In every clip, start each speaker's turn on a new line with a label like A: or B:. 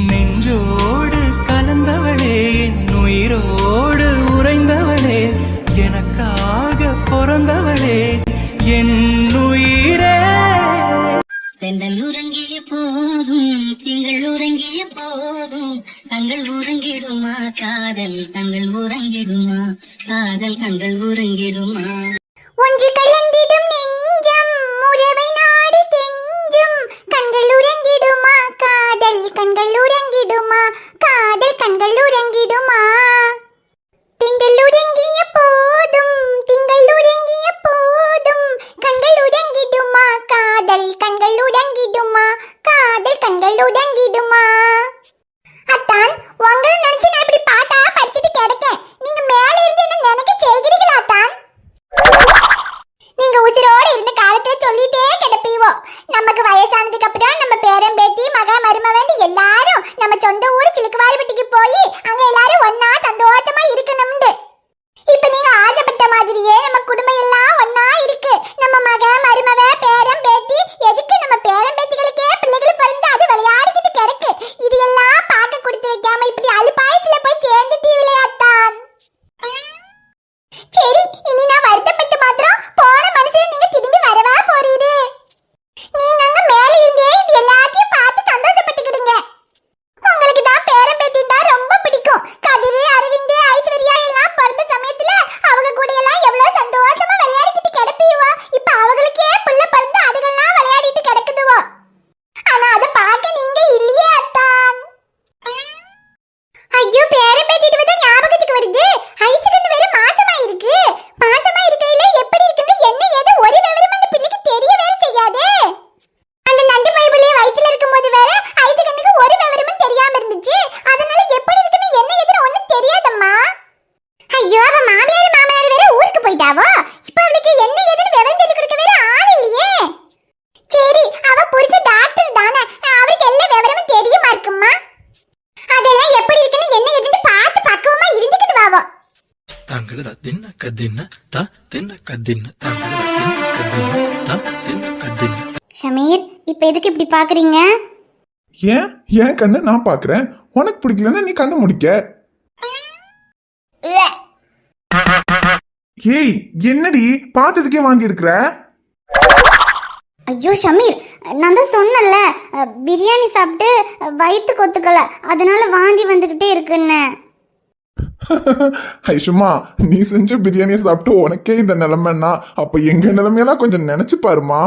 A: நெஞ்சோடு கலந்தவளே, என் உயிரோடு உறைந்தவளே, எனக்காக பிறந்தவளே என் உயிரே.
B: செந்தல் உறங்கிய போதும் திங்கள் உறங்கிய போதும் தங்கள் உறங்கிடுமா காதல், தங்கள் உறங்கிடுமா காதல், தங்கள் உறங்கிடுமா. ஒன்று கலந்திடும் நெஞ்சம் உறவை நாடி கெஞ்சும், கண்கள் உறங்கிடுமா காதல், கண்கள் உறங்கிடுமா காதல், கண்கள் உறங்கிடுமா. திங்கள் உறங்கிய போதும் திங்கள் உறங்கிய போதும் கண்கள் உறங்கிடுமா காதல், கண்கள் உறங்கிடுமா காதல், கண்கள் உறங்கிடுமா. அத்தான், உங்களை நினைச்சு நான் இப்படி பாட்டா படிச்சுட்டு கிடக்கேன். நீங்க மேல இருந்து என்ன நினைக்க செய்கிறீங்களா அத்தான்? நீங்க உசிரோட இருந்த காலத்துல சொல்லிட்டே கிடப்பீவோ, நமக்கு வயசானதுக்கு அப்புறம் நம்ம பேரன் பேத்தி மகா மருமவன் எல்லாரும் நம்ம சொந்த ஊர் சிலுக்குவாரிப்பட்டிக்கு போய் அங்க எல்லாரும் ஒன்னா சந்தோஷமா இருக்கணும்னு. இப்ப நீங்க ஆசைப்பட்ட மாதிரியே நம்ம குடும்பம் எல்லாம் ஒன்னா இருக்கு. நம்ம மக மருமவ பேரன் பேத்தி, எதுக்கு நம்ம பேரன் பேத்திகளுக்கே பிள்ளைகள் பிறந்து அது விளையாடிக்கிட்டு கிடக்கு. இது எல்லாம் பார்க்க கொடுத்து வைக்காம இப்படி அலுப்பாயத்துல போய் சேர்ந்துட்டு விளையாட்டான். சரி, இனி நான் வருத்தப்பட்டு மாத்திரம் போன மனசுல நீங்க திரும்பி வரவா போறீரு? நீங்க அங்க மேல இருந்தே இது எல்லாத்தையும் பார்த்து சந்தோஷப்பட்டுக்கிடுங்க. உங்களுக்கு தான் பேரன் பேத்தி தான் ரொம்ப பிடிக்கும். கதிரு, அரவிந்த், ஐஸ்வர்யா எல்லாம் பிறந்த சமயத்துல அவங்க கூட எல்லாம் எவ்வளவு சந்தோஷமா விளையாடிக்கிட்டு கிடப்பீவோ. இப்ப அவங்களுக்கே புள்ள பிறந்து அதுகெல்லாம் விளையாடிட்டு கிடக்குதுவோ. ஆனா அதை பார்க்க நீங்க இல்லையே அத்தான். ஐயோ, பேரன் பேத்திட்டு வந்து ஞாபகத்துக்கு வருது. ஐசுகன்னு வேற மாசமா இருக்கு. மாசமா இருக்கையில எப்படி இருக்குன்னு என்ன ஏதோ ஒரு விவரம் அந்த பிள்ளைக்கு தெரியவே செய்யாதே. அந்த நண்டு பைபிளே வயித்துல இருக்கும்போது வேற ஐசுகனுக்கு ஒரு விவரமும் தெரியாம இருந்துச்சு. அதனால எப்படி இருக்குன்னு என்ன ஏதோ ஒண்ணும் தெரியாதம்மா. ஐயோ, அவ மாமியார் மாமனார் வேற ஊருக்கு போயிட்டாவோ. இப்ப அவளுக்கு என்ன ஏதுன்னு விவரம் சொல்லி கொடுக்க வேற ஆள் இல்லையே. சரி, அவ புருஷ டாக்டர் தானே, அவருக்கு எல்லா விவரமும் தெரியுமா இருக்குமா? அதெல்லாம் எப்படி இருக்குன்னு என்ன ஏதுன்னு பார்த்து பக்குவமா இருந்துக்கிட்டு வாவோ.
C: தங்கடா தின்ன கதின்ன தா தின்ன கதின்ன தங்கடா தின்ன கதின்ன தா தின்ன கதின்ன.
B: ஷமீர், இப்ப எதுக்கு இப்படி பாக்குறீங்க?
D: ஏன் கண்ணு நான் பாக்குறேன். உனக்கு பிடிக்கலன்னா நீ கண்ணு முடிக்க. ஏய், என்னடி பார்த்ததுக்கே வாந்தி எடுக்கிற?
B: ஐயோ ஷமீர், நான் தான் சொன்னல பிரியாணி சாப்பிட்டு வயிற்றுக்கு ஒத்துக்கல, அதனால வாந்தி வந்துகிட்டே இருக்குன்னு.
D: ஐஷுமா, நீ செஞ்ச பிரியாணியை சாப்பிட்டு உனக்கே இந்த நிலைமைன்னா அப்ப எங்க நிலைமையெல்லாம் கொஞ்சம் நினைச்சு பாருமா.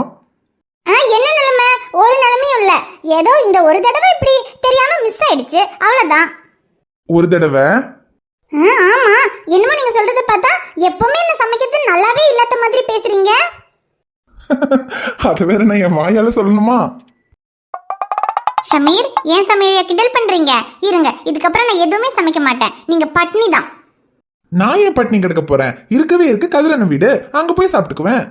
B: என்ன நிலைமை? ஒரு நிலைமையும் இல்ல, ஏதோ இந்த ஒரு தடவை இப்படி தெரியாம மிஸ் ஆயிடுச்சு, அவ்வளவுதான்.
D: ஒரு தடவை?
B: ஆமா, என்னமோ நீங்க சொல்றத பார்த்தா எப்பவுமே என்ன சமைக்கிறது நல்லாவே இல்லாத மாதிரி பேசுறீங்க.
D: அத வேற நான் என் வாயால சொல்லணுமா?
B: ஷமீர், ஏன் சமையல கிண்டல் பண்றீங்க? இருங்க, இதுக்கப்புறம் நான் எதுவுமே சமைக்க மாட்டேன். நீங்க பட்னி தான்.
D: நான் ஏன் பட்னி கிடக்க போறேன்? இருக்கவே இருக்கு கதிரன வீடு, அங்க போய் சாப்பிட்டுக்குவேன்.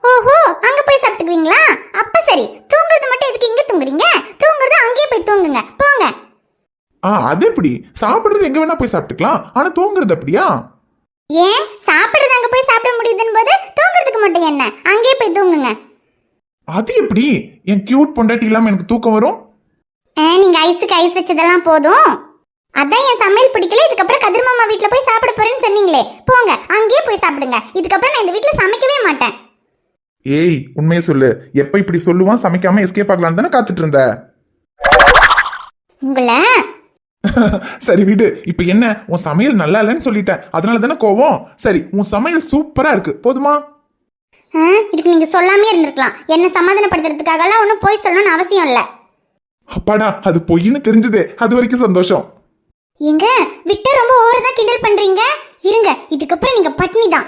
B: ஓஹோ, அங்க போய் சாப்பிட்டுக்குவீங்களா? அப்ப சரி, தூங்குறது மட்டும் எதுக்கு இங்க தூங்குறீங்க? தூங்குறது அங்கேயே போய் தூங்குங்க, போங்க.
D: அது எப்படி? சாப்பிடுறது எங்க வேணா போய் சாப்பிட்டுக்கலாம், ஆனா தூங்குறது அப்படியா?
B: ஏன் சாப்பிடுறது அங்க போய் சாப்பிட முடியுதுன்னு போது தூங்குறதுக்கு மட்டும் என்ன? அங்கேயே போய் தூங்குங்க.
D: அது எப்படி? என் கியூட் பொண்டாட்டி இல்லாம எனக்கு தூக்கம் வரும்?
B: நீங்க ஐஸுக்கு ஐஸ் வச்சதெல்லாம் போதும். அதான் என் சமையல் பிடிக்கல, இதுக்கப்புறம் கதிர் மாமா வீட்டுல போய் சாப்பிட போறேன்னு சொன்னீங்களே, போங்க அங்கேயே போய் சாப்பிடுங்க. இதுக்கப்புறம் நான் இந்த வீட்டுல சமைக்கவே மாட்டேன்.
D: ஏய், உண்மையை சொல்லு. எப்ப இப்படி சொல்லுவான் சமைக்காம எஸ்கேப் ஆகலான்னு தானே காத்துட்டு இருந்த.
B: உங்களை
D: சரி விடு. இப்ப என்ன, உன் சமையல் நல்லா இல்லைன்னு சொல்லிட்டேன், அதனால தானே கோவம். சரி, உன் சமையல் சூப்பரா இருக்கு, போதுமா?
B: இதுக்கு நீங்க சொல்லாமே இருந்திருக்கலாம். என்ன சமாதானப்படுத்துறதுக்காகலாம் ஒன்னும் போய் சொல்லணும்னு அவசியம் இல்ல.
D: அப்பாடா, அது பொய்ன்னு தெரிஞ்சதே, அது வரைக்கும் சந்தோஷம்.
B: எங்க விட்ட ரொம்ப ஓவரா கிண்டல் பண்றீங்க. இருங்க, இதுக்கப்புறம் நீங்க பட்னி தான்.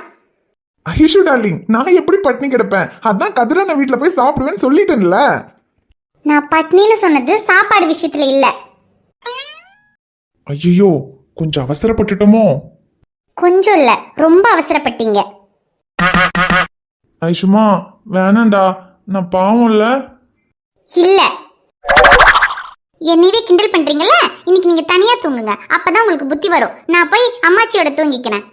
D: ஐஷு டார்லிங், நான் எப்படி பட்னி கிடப்பேன்? அதான் கதிரான வீட்டுல போய் சாப்பிடுவேன்னு சொல்லிட்டேன்ல.
B: நான் பட்னின்னு சொன்னது சாப்பாடு விஷயத்துல இல்ல.
D: ஐயோ, கொஞ்சம் அவசரப்பட்டுட்டோமோ?
B: கொஞ்சம் இல்ல, ரொம்ப அவசரப்பட்டீங்க.
D: ஐஷுமா, வேணாண்டா, நான் பாவம் இல்ல.
B: இல்ல, என்னையவே கிண்டல் பண்றீங்கல்ல. இன்னைக்கு நீங்க தனியா தூங்குங்க, அப்பதான் உங்களுக்கு புத்தி வரும். நான் போய் அம்மாச்சியோட தூங்கிக்கிறேன்.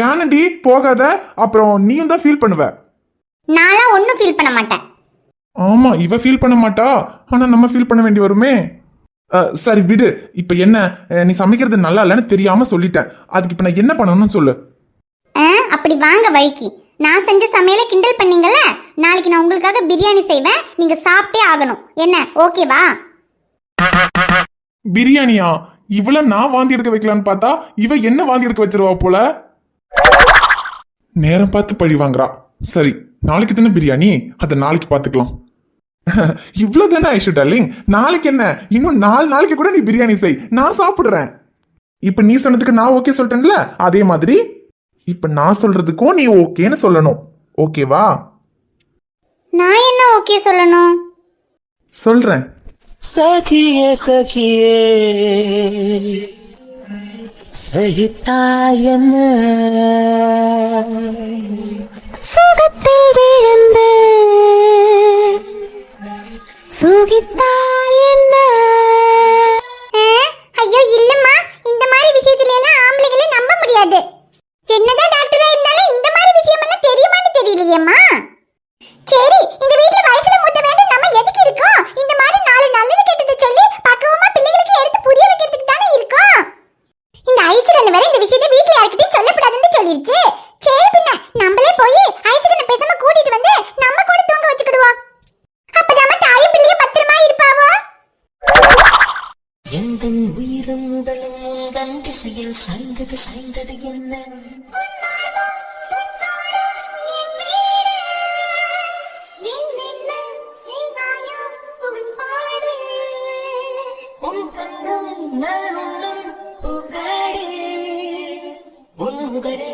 D: வேணண்டி, போகாத, அப்புறம் நீயும் தான் ஃபீல் பண்ணுவ.
B: நான்லாம் ஒன்னும் ஃபீல் பண்ண மாட்டேன்.
D: ஆமா, இவ ஃபீல் பண்ண மாட்டா, ஆனா நம்ம ஃபீல் பண்ண வேண்டி வருமே. சரி விடு. இப்ப என்ன, நீ சமைக்கிறது நல்லா இல்லைன்னு தெரியாம சொல்லிட்டேன். அதுக்கு இப்ப நான் என்ன பண்ணணும்னு சொல்லு.
B: அப்படி வாங்க வழிக்கு. நான் செஞ்ச சமையலை கிண்டல் பண்ணீங்கல்ல, நாளைக்கு நான் உங்களுக்காக பிரியாணி செய்வேன், நீங்க சாப்பிட்டே ஆகணும். என்ன ஓகேவா?
D: பிரியாணியா? இவள நான் வாந்தி எடுக்க வைக்கலான்னு பார்த்தா இவ என்ன வாந்தி எடுக்க வச்சிருவா போல. நேரம் பார்த்து பழி வாங்குறா. சரி, நாளைக்கு தானே பிரியாணி, அதை நாளைக்கு பாத்துக்கலாம். இவ்வளவு தானே ஐஷு டார்லிங், நாளைக்கு என்ன, இன்னும் 4 நாளைக்கு கூட நீ பிரியாணி செய், நான் சாப்பிடுறேன். இப்ப நீ சொன்னதுக்கு நான் ஓகே சொல்லிட்டேன்ல, அதே மாதிரி இப்ப நான் சொல்றதுக்கும் நீ ஓகேன்னு சொல்லணும். ஓகேவா?
B: நான் என்ன ஓகே சொல்லணும்?
D: சொல்றேன்.
E: सखिए सखिए सहितायन
B: சுகத்தில் விழுந்து சுகித்தாய் என்ன? ஐயோ இல்லம்மா, இந்த மாதிரி விஷயத்துல எல்லாம் ஆம்பளைகளை நம்ப முடியாது. என்னதான் டாக்டரா இருந்தாலும் இந்த மாதிரி விஷயம் எல்லாம் தெரியுமான்னு தெரியலையேம்மா. சரி, இந்த வீட்ல வயசுல மூத்த வேண்ட நம்ம எதுக்கு இருக்கோம்? இந்த மாதிரி 4 நல்லது கெட்டது சொல்லி பக்குவமா பிள்ளைகளுக்கு எடுத்து புரிய வைக்கிறதுக்கு தானே இருக்கோம். இந்த ஐச்சுகன் வேற இந்த விஷயத்தை வீட்ல யார்கிட்டயும் சொல்லக்கூடாதுன்னு சொல்லிருச்சு. சரி பின்ன நம்மளே போய் ஐச்சுகனை பேசாம கூட்டிட்டு வந்து நம்ம கூட தூங்க வச்சுக்கிடுவோம். அப்பதாம தாயும் பிள்ளையும் பத்திரமா இருப்பாவோ.
E: எந்தன் உயிரும் உடலும் உந்தன் திசையில் சாய்ந்தது சாய்ந்தது என்ன உன் கண்ணும் நான் உண்ணும் புகாரே உன் உதடே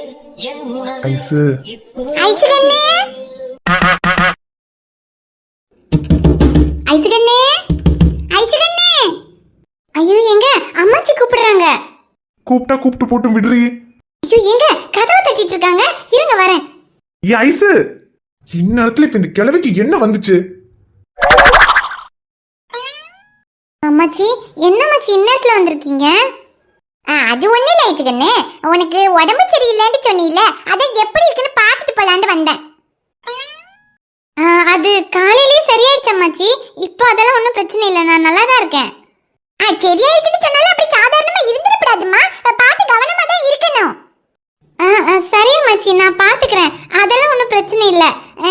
E: என் உணவு
D: ஐசு,
B: ஐச்சுகண்ணே, ஐச்சுகண்ணே, ஐச்சுகண்ணே. ஐயோ எங்க அம்மாச்சி கூப்பிடுறாங்க.
D: கூப்பிட்டா கூப்பிட்டு போட்டு விடுறி.
B: ஐயோ எங்க கதவை தட்டிட்டு இருக்காங்க, இருங்க வரேன்.
D: ஏ ஐசு, இந்நேரத்துல இப்ப இந்த கிழவிக்கு என்ன வந்துச்சு?
B: அம்மாச்சி, என்னம்மாச்சி இந்நேரத்துல வந்திருக்கீங்க? அது ஒண்ணு இல்ல ஐச்சுகண்ணே, உனக்கு உடம்பு சரியில்லைன்னு சொன்னீல, அதை எப்படி இருக்குன்னு பார்த்துட்டு போலான்னு வந்தேன். அது காலையிலேயே சரியாயிடுச்சு அம்மாச்சி, இப்போ அதெல்லாம் ஒன்றும் பிரச்சனை இல்லை, நான் நல்லா தான் இருக்கேன். சரியாயிடுச்சுன்னு சொன்னாலும் அப்படி சாதாரணமா இருந்துடக்கூடாதுமா, பார்த்து கவனமா தான் இருக்கணும். சரி அம்மாச்சி, நான் பார்த்துக்கிறேன், அதெல்லாம் ஒன்றும் பிரச்சனை இல்லை.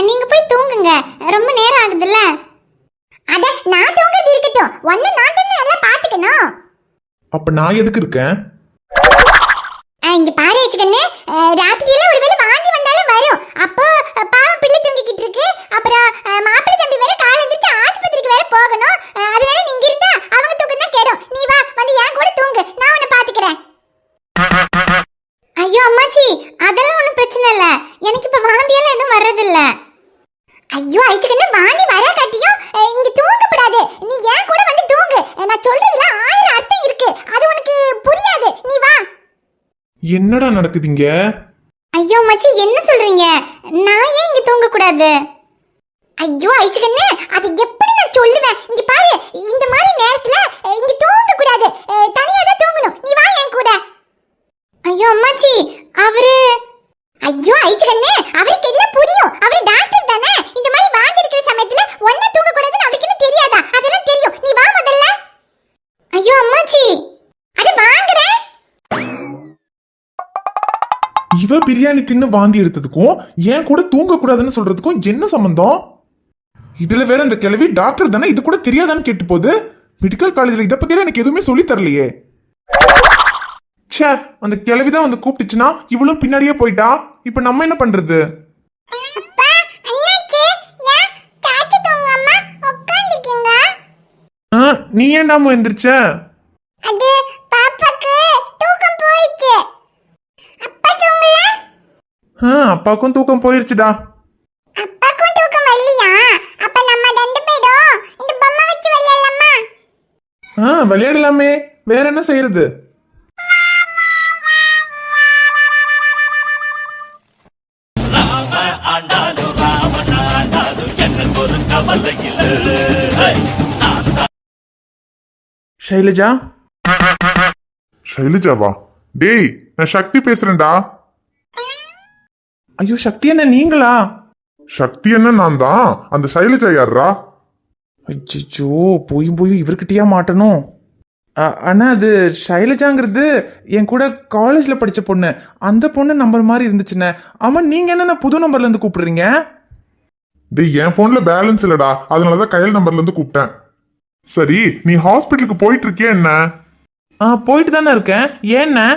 B: நீங்க போய் தூங்குங்க, ரொம்ப நேரம் ஆகுதுல்ல. அட நான் தூங்குறது இருக்கட்டும், ஒன்னு நான் தானே எல்லாம் பார்த்துக்கணும்.
D: அப்ப நான் எதுக்கு இருக்கேன்?
B: இங்க பாரு ஐச்சுகண்ணே, ராத்திரியில ஒருவேளை வாந்தி வந்தாலும் வரும். அப்போ பாவம் பிள்ளை தூங்கிக்கிட்டு இருக்கு, அப்புறம் மாப்பிள்ளை தம்பி வேற காலை எந்திரிச்சு ஆஸ்பத்திரிக்கு வேற போகணும். அதனால நீங்க இருந்தா அவங்க தூக்கம் தான் கேடும். நீ வா, வந்து என் கூட தூங்கு, நான் உன்னை பாத்துக்கிறேன். ஐயோ அம்மாச்சி, அதெல்லாம் ஒன்றும் பிரச்சனை இல்லை, எனக்கு இப்ப வாந்தியெல்லாம் எதுவும் வர்றதில்ல. ஐயோ ஐச்சுகண்ணே, வாந்தி வரா காட்டியும் இங்க தூங்கக்கூடாது, நீ ஏன் கூட வந்து தூங்கு. நான் சொல்றதுல 1000 அர்த்தம் இருக்கு, அது உனக்கு புரியாது, நீ வா.
D: என்னடா நடக்குதுங்க?
B: ஐயோ மச்சி, என்ன சொல்றீங்க? நான் ஏன் இங்க தூங்க கூடாது? ஐயோ ஐச்சுகண்ணே, அது எப்படி நான் சொல்லுவேன்? இங்க பாரு, இந்த மாதிரி நேரத்துல இங்க தூங்க கூடாது, தனியா தான் தூங்கணும். நீ வா என் கூட. ஐயோ அம்மாச்சி, அவரு ஐயோ ஐச்சுகண்ணே, அவருக்கு எல்லாம் புரியும், அவரு டாக்டர் தானே. இந்த மாதிரி வாந்தி இருக்கிற சமயத்துல ஒண்ணு தூங்க கூடாதுன்னு அவருக்கு என்ன தெரியாதா? அதெல்லாம் தெரியும், நீ வா முதல்ல. ஐயோ அம்மாச்சி, அட வாங்குறேன்.
D: இவ பிரியாணி தின்னு வாந்தி எடுத்ததுக்கும் ஏன் கூட தூங்க கூடாதுன்னு சொல்றதுக்கும் என்ன சம்பந்தம்? இதுல வேற இந்த கிழவி டாக்டர் தானே, இது கூட தெரியாதான்னு கேட்டு போகுது. மெடிக்கல் காலேஜ்ல இத பத்தி எனக்கு எதுவுமே சொல்லி தரலையே. ச்சே, அந்த கிழவிதான் வந்து கூப்பிட்டுச்சுன்னா இவளும் பின்னாடியே போயிட்டா. இப்ப நம்ம என்ன பண்றது? நீ ஏன்டாம எந்திரிச்ச?
B: அது பாப்பாக்கு தூக்கம் போயிடுச்சு. அப்பா தூங்கல?
D: அப்பாக்கும் தூக்கம் போயிருச்சுடா.
B: அப்பாக்கும் தூக்கம் வரலையா? அப்ப நம்ம 2 பேரும் இந்த பொம்மை வச்சு விளையாடலாமா?
D: விளையாடலாமே, வேற என்ன செய்யறது? ஷைலஜா?
F: ஷைலஜாவா? டேய், நான் சக்தி பேசுறேன்டா.
D: ஐயோ சக்தி என்ன நீங்களா?
F: சக்தி என்ன நான் தான். அந்த ஷைலஜா யாரா?
D: அச்சோ, போயும் இவர்கிட்டயா மாட்டணும். அண்ணா அது ஷைலஜாங்கிறது என் கூட காலேஜில் படித்த பொண்ணு. அந்த பொண்ணு நம்பர் மாதிரி இருந்துச்சுண்ணே. ஆமாம், நீங்கள் என்னென்ன புது நம்பர்லேருந்து கூப்பிடுறீங்க?
F: டேய் என் போன்ல பேலன்ஸ் இல்லடா, அதனாலதான் கையல் நம்பர்ல இருந்து கூப்பிட்டேன். சரி, நீ ஹாஸ்பிட்டலுக்கு போயிட்டு இருக்கியா என்ன?
D: போயிட்டு தானே இருக்கேன். ஏண்ணே?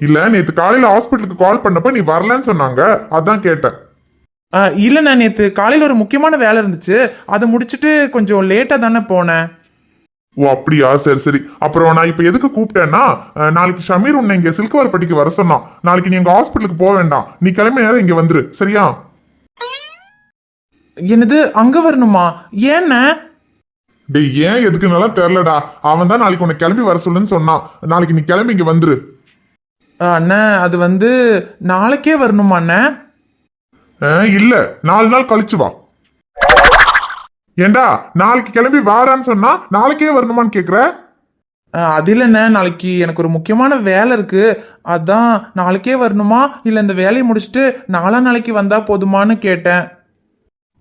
F: இல்ல, நேத்து காலையில ஹாஸ்பிட்டலுக்கு கால் பண்ணப்ப நீ வரலன்னு சொன்னாங்க, அதான் கேட்டேன்.
D: இல்லைண்ணா, நேற்று காலையில் ஒரு முக்கியமான வேலை இருந்துச்சு. அதை முடிச்சுட்டு கொஞ்சம் லேட்டாக தானே போனேன்.
F: ஓ அப்படியா, சரி சரி. அப்புறம் நான் இப்ப எதுக்கு கூப்பிட்டேன்னா, நாளைக்கு ஷமீர் உன்னை இங்க சில்க்வார்பட்டிக்கு வர சொன்னான். நாளைக்கு நீ எங்க ஹாஸ்பிட்டலுக்கு போக வேண்டாம், நீ கிளம்பி நேரம் இங்க வந்துரு, சரியா?
D: என்னது, அங்க வரணுமா? ஏண்ணே?
F: டேய் ஏன் எதுக்குனாலும் தெரிலடா, அவன் தான் நாளைக்கு உன்னை கிளம்பி வர சொல்லுன்னு சொன்னான். நாளைக்கு நீ கிளம்பி இங்க வந்துரு.
D: அண்ணே, அது வந்து நாளைக்கே வரணுமா அண்ணே?
F: இல்ல, 4 நாள் கழிச்சு வா. ஏண்டா நாளைக்கு கிளம்பி வாரான்னு சொன்னா நாளைக்கே வரணுமான்னு கேக்குற?
D: அது இல்லைண்ணே, நாளைக்கு எனக்கு ஒரு முக்கியமான வேலை இருக்கு. அதான் நாளைக்கே வரணுமா இல்லை இந்த வேலையை முடிச்சுட்டு நாளைக்கு வந்தா போதுமான்னு கேட்டேன்.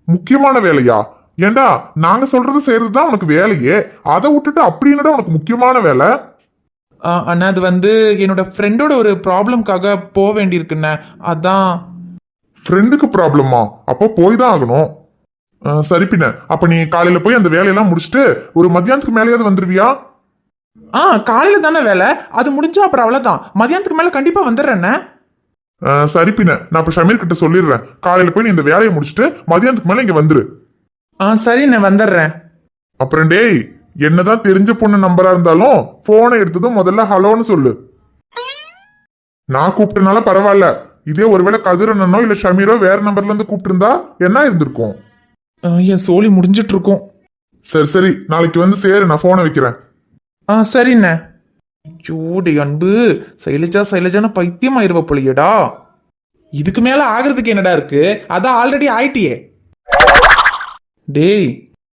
F: முக்கியமான வேலையா? ஏண்டா நாங்க சொல்றது செய்யறதுதான் உனக்கு வேலையே, அதை விட்டுட்டு அப்படி என்னடா உனக்கு முக்கியமான வேலை?
D: அண்ணா, அது வந்து என்னோட ஃப்ரெண்டோட ஒரு ப்ராப்ளம்காக போக வேண்டியிருக்குண்ணே, அதான்.
F: ஃப்ரெண்டுக்கு ப்ராப்ளமா? அப்போ போய் தான் ஆகணும். சரி பின்ன, அப்ப நீ காலையில போய் அந்த வேலையெல்லாம் முடிச்சுட்டு ஒரு மத்தியானத்துக்கு மேலேயாவது வந்துருவியா?
D: காலையில தானே வேலை, அது முடிஞ்சா அப்புறம் அவ்வளவுதான். மதியானத்துக்கு மேல கண்டிப்பா வந்துடுறேண்ணே.
F: சரி பின்ன, நான் இப்ப ஷமீர் கிட்ட சொல்லிடுறேன், காலையில போய் நீ இந்த வேலையை முடிச்சுட்டு மதியானத்துக்கு மேல இங்க வந்துரு.
D: சரிண்ணே, வந்துடுறேன்.
F: அப்புறம் டேய், என்னதான் தெரிஞ்ச பொண்ணு நம்பரா இருந்தாலும் போனை எடுத்ததும் முதல்ல ஹலோன்னு சொல்லு. நான் கூப்பிட்டனால பரவாயில்ல, இதே ஒருவேளை கதிரனோ இல்ல ஷமீரோ வேற நம்பர்ல இருந்து கூப்பிட்டு இருந்தா என்ன இருந்திருக்கும்?
D: என் சோலி முடிஞ்சிட்டு இருக்கும்.
F: சரி சரி, நாளைக்கு வந்து சேரு, நான் போனை வைக்கிறேன்.
D: சரிண்ணே. ஜோடி அன்பு, சைலஜான பைத்தியம் ஆயிருவ போலியடா. இதுக்கு மேல ஆகிறதுக்கு என்னடா இருக்கு, அதான் ஆல்ரெடி ஆயிட்டியே. டேய்,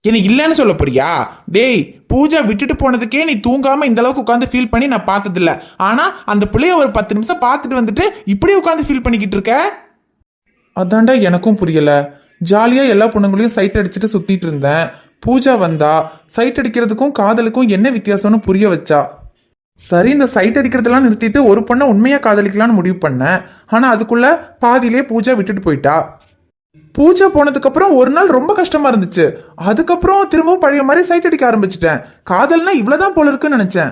D: எனக்கு இல்லைன்னு சொல்ல போறியா? டேய், பூஜா விட்டுட்டு போனதுக்கே நீ தூங்காம இந்த அளவுக்கு உட்காந்து ஃபீல் பண்ணி நான் பார்த்தது இல்ல. ஆனா அந்த பிள்ளைய ஒரு 10 நிமிஷம் பார்த்துட்டு வந்துட்டு இப்படி உட்காந்து ஃபீல் பண்ணிக்கிட்டு இருக்க. அதான்டா எனக்கும் புரியல. ஜாலியா எல்லா பொண்ணுங்களையும் சைட் அடிச்சுட்டு சுத்திட்டு இருந்தேன். பூஜா வந்தா சைட் அடிக்கிறதுக்கும் காதலுக்கும் என்ன வித்தியாசம்னு புரிய வச்சா. சரி, இந்த சைட் அடிக்கிறதெல்லாம் நிறுத்திட்டு ஒரு பொண்ணை உண்மையா காதலிக்கலாம்னு முடிவு பண்ணேன். ஆனா அதுக்குள்ள பாதியிலே பூஜா விட்டுட்டு போயிட்டா. பூஜா போனதுக்கு அப்புறம் ஒரு நாள் ரொம்ப கஷ்டமா இருந்துச்சு. அதுக்கப்புறம் திரும்பவும் பழைய மாதிரி சைட் அடிக்க ஆரம்பிச்சிட்டேன். காதல்னா இவ்வளவுதான் போல இருக்குன்னு நினைச்சேன்.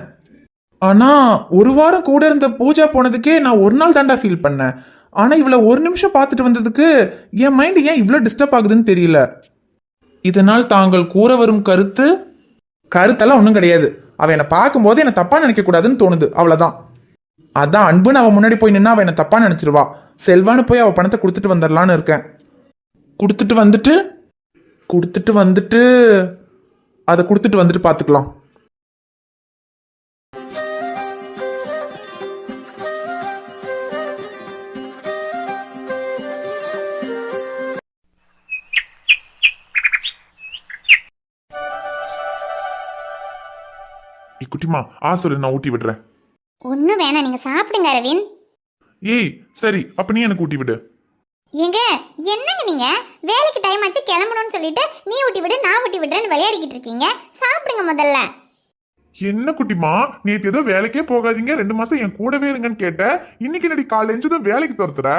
D: ஆனா ஒரு வாரம் கூட இருந்த பூஜா போனதுக்கே நான் ஒரு நாள் தாண்டா ஃபீல் பண்ணேன். ஆனா இவ்வளோ ஒரு நிமிஷம் பார்த்துட்டு வந்ததுக்கு என் மைண்ட் ஏன் இவ்வளோ டிஸ்டர்ப் ஆகுதுன்னு தெரியல. இதனால் தாங்கள் கூற வரும் கருத்தெல்லாம் ஒன்றும் கிடையாது. அவன் என்னை பார்க்கும்போது என்னை தப்பா நினைக்க கூடாதுன்னு தோணுது, அவ்வளோதான். அதான் அன்புன்னு அவன் முன்னாடி போய் நின்னா அவன் என்னை தப்பா நினைச்சிருவா. செல்வான்னு போய் அவள் பணத்தை கொடுத்துட்டு வந்துடலான்னு இருக்கேன். கொடுத்துட்டு வந்துட்டு பார்த்துக்கலாம்.
F: குட்டிமா சொல்லு, நான் ஊட்டி விடுறேன்.
B: ஒன்னும் வேணாம், நீங்க சாப்பிடுங்க அரவிந்த்.
F: ஏய் சரி, அப்ப நீ எனக்கு ஊட்டி விடு.
B: ஏங்க என்னங்க நீங்க, வேலைக்கு டைம் ஆச்சு கிளம்பணும்னு சொல்லிட்டு நீ ஊட்டி விடு நான் ஊட்டி விடுறேன்னு விளையாடிக்கிட்டு இருக்கீங்க. சாப்பிடுங்க முதல்ல.
F: என்ன குட்டிமா, நேற்று ஏதோ வேலைக்கே போகாதீங்க 2 மாசம் என் கூடவே இருங்கன்னு கேட்ட, இன்னைக்கு நடி காலைல எழுந்ததும் வேலைக்கு துரத்துற?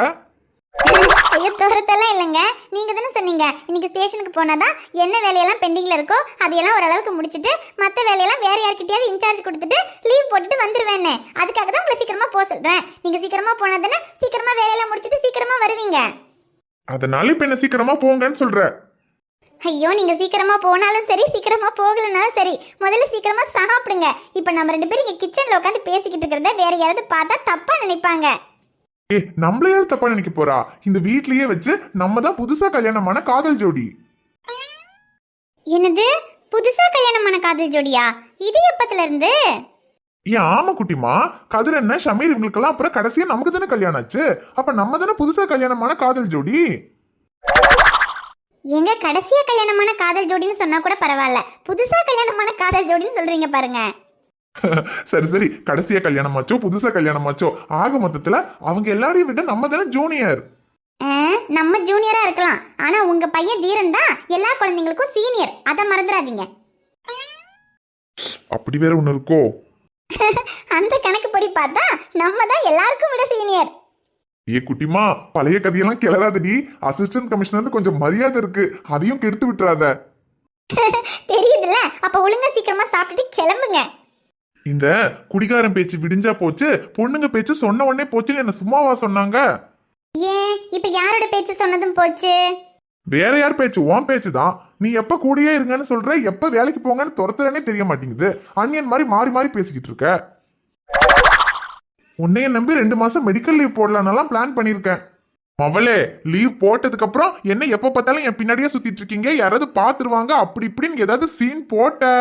B: ஐயோ, துரத்தெல்லாம் இல்லைங்க, நீங்க தானே சொன்னீங்க இன்னைக்கு ஸ்டேஷனுக்கு போனாதான் என்ன வேலையெல்லாம் பெண்டிங்ல இருக்கோ அதையெல்லாம் ஓரளவுக்கு முடிச்சுட்டு மற்ற வேலையெல்லாம் வேற யார்கிட்டயாவது இன்சார்ஜ் கொடுத்துட்டு லீவ் போட்டுட்டு வந்துருவேன்னு. அதுக்காக தான் உங்களை சீக்கிரமா போக சொல்றேன். நீங்க சீக்கிரமா போனா தானே சீக்கிரமா வேலையெல்லாம் முடிச்சுட்டு சீக்கிரமா வருவீங்க.
F: அதனால இப்ப என்ன சீக்கிரமா போங்கன்னு சொல்ற?
B: ஐயோ, நீங்க சீக்கிரமா போனாலும் சரி சீக்கிரமா போகலனாலும் சரி முதல்ல சீக்கிரமா சாப்பிடுங்க. இப்ப நம்ம 2 பேரும் இங்க கிச்சன்ல உட்காந்து பேசிக்கிட்டு இருக்கிறத வேற யாராவது பார்த்தா தப்பா நினைப்பாங்க.
F: நம்மள யாரும் தப்பா நினைக்க போறா? இந்த வீட்லயே வச்சு நம்ம தான் புதுசா கல்யாணமான காதல் ஜோடி.
B: என்னது, புதுசா கல்யாணமான காதல் ஜோடியா? இது எப்பத்துல இருந்து?
F: ஆமா குட்டிமா, கதிர் என்ன ஷமீர் இவங்களுக்கெல்லாம் அப்புறம் கடைசியா நமக்கு தானே கல்யாணம் ஆச்சு. அப்ப நம்ம தானே புதுசா கல்யாணமான காதல் ஜோடி.
B: எங்க கடைசியா கல்யாணமான காதல் ஜோடின்னு சொன்னா கூட பரவாயில்ல, புதுசா கல்யாணமான காதல் ஜோடின்னு சொல்றீங்க பாருங்க.
F: சரி சரி, கடைசியா கல்யாணமாச்சோ புதுசா கல்யாணமாச்சோ ஆக மொத்தத்துல அவங்க எல்லாரையும் விட நம்ம தானே ஜூனியர்.
B: நம்ம ஜூனியரா இருக்கலாம், ஆனா உங்க பையன் தீரன் தான் எல்லா குழந்தைங்களுக்கும் சீனியர், அதை மறந்துடாதீங்க.
F: அப்படி வேற ஒண்ணு இருக்கோ?
B: அந்த கணக்குப்படி பார்த்தா நம்ம தான் எல்லாருக்கும் விட சீனியர்.
F: ஏ குட்டிமா, பழைய கதையெல்லாம் கிளறாதடி. அசிஸ்டன்ட் கமிஷனர் கொஞ்சம் மரியாதை இருக்கு, அதையும் கெடுத்து விட்டுறாத.
B: தெரியுதுல்ல, அப்ப ஒழுங்கா சீக்கிரமா சாப்பிட்டுட்டு கிளம்புங்க.
F: இந்த குடிகாரன் பேச்சு விடிஞ்சா போச்சு, பொண்ணுங்க பேச்சு சொன்ன உடனே போச்சுன்னு என்ன சும்மாவா சொன்னாங்க?
B: ஏன் இப்ப யாரோட பேச்சு சொன்னதும் போச்சு?
F: வேற யார் பேச்சு? உன் பேச்சு தான். நீ எப்ப கூடயே இருங்கன்னு சொல்ற, எப்ப வேலைக்கு போங்கன்னு துரத்துறனே தெரிய மாட்டேங்குது. அன்னியன் மாதிரி மாறி மாறி பேசிக்கிட்டு இருக்க. உன்னைய நம்பி 2 மாசம் மெடிக்கல் லீவ் போடலாம்னு பிளான் பண்ணிருக்கேன். அவளே லீவ் போட்டதுக்கு அப்புறம் என்ன எப்ப பார்த்தாலும் என் பின்னாடியே சுத்திட்டு இருக்கீங்க, யாராவது பாத்துருவாங்க அப்படி இப்படின்னு ஏதாவது சீன் போட்ட.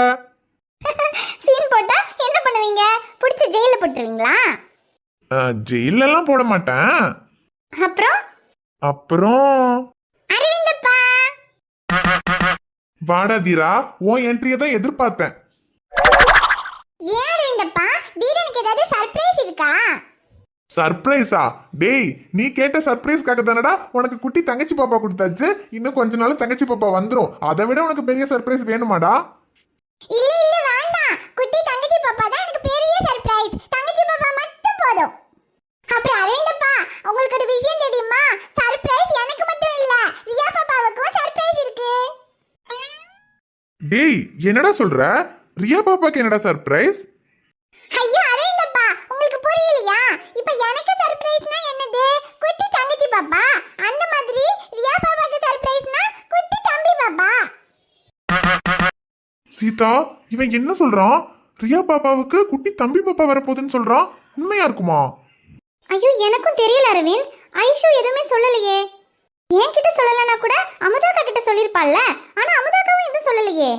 B: சீன் போட்டா என்ன பண்ணுவீங்க? புடிச்சு ஜெயில போட்டுருவீங்களா?
F: ஜெயில எல்லாம் போட மாட்டேன். அப்புறம்
B: அரவிந்தப்பா,
F: வாடா தீரா, உன் என்ட்ரியை தான் எதிர்பார்த்தேன்.
B: ஏன் அரவிந்தப்பா, தீரனுக்கு ஏதாவது சர்ப்ரைஸ் இருக்கா?
F: சர்ப்ரைஸா? டேய், நீ கேட்ட சர்ப்ரைஸ்க்காக தானடா உனக்கு குட்டி தங்கச்சி பாப்பா கொடுத்தாச்சு. இன்னும் கொஞ்ச நாள் தங்கச்சி பாப்பா வந்துரும். அதை விட உனக்கு பெரிய சர்ப்ரைஸ் வேணுமாடா?
B: இல்ல இல்ல வேண்டாம், குட்டி தங்கச்சி பாப்பா தான் எனக்கு பெரிய சர்ப்ரைஸ். தங்கச்சி பாப்பா மட்டும் போதும். அப்புறம் அரவிந்தப்பா, உங்களுக்கு ஒரு விஷயம் தெரியுமா? சர்ப்ரைஸ் எனக்கு மட்டும் இல்ல, ரியா பாப்பாவுக்கும் சர்ப்ரைஸ் இருக்கு.
F: டேய், என்னடா சொல்ற? ரியா பாப்பாக்கு என்னடா சர்ப்ரைஸ்?
B: ஐயோ அரவிந்தப்பா, உங்களுக்கு புரியலையா? இப்ப எனக்கு சர்ப்ரைஸ்னா என்னது? குட்டி தங்கச்சி பாப்பா. அந்த மாதிரி ரியா பாப்பாக்கு சர்ப்ரைஸ்னா குட்டி தம்பி பாப்பா.
F: சீதா, இவன் என்ன சொல்றான்? ரியா பாப்பாவுக்கு குட்டி தம்பி பாப்பா வரப்போகுதுன்னு சொல்றான். உண்மையா இருக்குமா?
B: ஐயோ எனக்கும் தெரியல அரவிந்த். ஐஷு எதுவுமே சொல்லலையே. என்கிட்ட சொல்லலனா கூட அமுதாக்கா கிட்ட சொல்லிருப்பாள்ல. ஆனா அமுதாக்காவும் எதுவும் சொல்லலையே.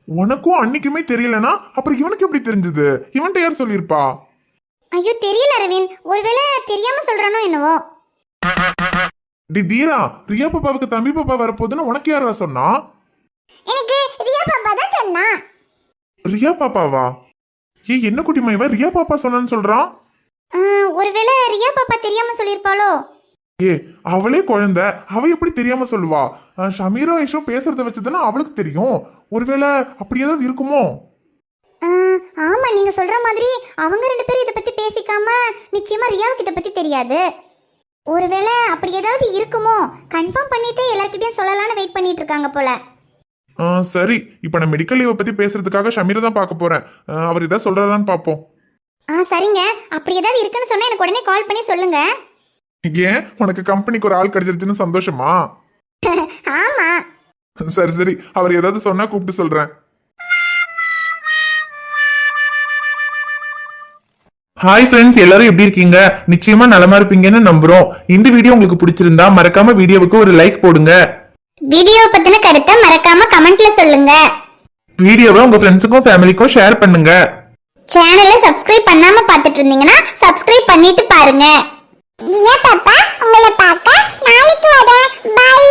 F: உனக்கும் அன்னைக்குமே தெரியலனா அப்புறம் இவனுக்கு எப்படி தெரிஞ்சது? இவன்ட்ட யார் சொல்லிருப்பா?
B: ஐயோ தெரியல அரவிந்த், ஒருவேளை தெரியாம சொல்றானோ என்னவோ.
F: டி தீரா, ரியா பாப்பாவுக்கு தம்பி பாப்பா வரப்போகுதுன்னு உனக்கு யாரா சொன்னா?
B: எனக்கு ரியா பாப்பா தான் சொன்னா.
F: ரியா பாப்பாவா? என்ன குட்டிமா இவன் ரியா பாப்பா சொன்னான்னு சொல்றான்?
B: ஒருவேளை ரியா பாப்பா தெரியாம சொல்லிருப்பாளோ?
F: அவளே குழந்தை, அவ எப்படி தெரியாம சொல்லுவா? ஷமீரா ஐஷோ பேசுறத வச்சுதானே அவளுக்கு தெரியும். ஒருவேளை அப்படி ஏதாவது இருக்குமோ?
B: ஆமா, நீங்க சொல்ற மாதிரி அவங்க 2 பேரும் இத பத்தி பேசிக்காம நிச்சயமா ரியாவுக்கு இத பத்தி தெரியாது. ஒருவேளை அப்படி ஏதாவது இருக்குமோ? கன்ஃபார்ம் பண்ணிட்டு எல்லார்கிட்டயும் சொல்லலாம்னு வெயிட் பண்ணிட்டு இருக்காங்க போல.
F: சரி, இப்ப நான் மெடிக்கல் லீவை பத்தி பேசுறதுக்காக ஷமீரை தான் பார்க்க போறேன். அவர் இதை சொல்றாரான்னு பாப்போம்.
B: சரிங்க, அப்படி ஏதாவது இருக்குன்னு சொன்னா எனக்கு உடனே கால் பண்ணி சொல்லுங்க.
F: ஏன், உனக்கு கம்பெனிக்கு ஒரு ஆள் கிடைச்சிருச்சுன்னு சந்தோஷமா?
B: ஆமா.
F: சரி சரி, அவர் ஏதாவது சொன்னா கூப்பிட்டு சொல்றேன். ஹாய் ஃப்ரெண்ட்ஸ், எல்லாரும் எப்படி இருக்கீங்க? நிச்சயமா நலமா இருப்பீங்கன்னு நம்புறோம். இந்த வீடியோ உங்களுக்கு பிடிச்சிருந்தா மறக்காம வீடியோவுக்கு ஒரு லைக் போடுங்க.
B: வீடியோ பத்தின கருத்தை மறக்காம கமெண்ட்ல சொல்லுங்க.
F: வீடியோவை உங்க ஃப்ரெண்ட்ஸுக்கும் ஃபேமிலிக்கும் ஷேர் பண்ணுங்க.
B: சேனலை சப்ஸ்கிரைப் பண்ணாம பார்த்துட்டு இருந்தீங்கன்னா சப்ஸ்கிரைப் பண்ணிட்டு பாருங்க. ரியா பாப்பா, உங்களை பார்க்க நாளைக்கு வரேன். பை.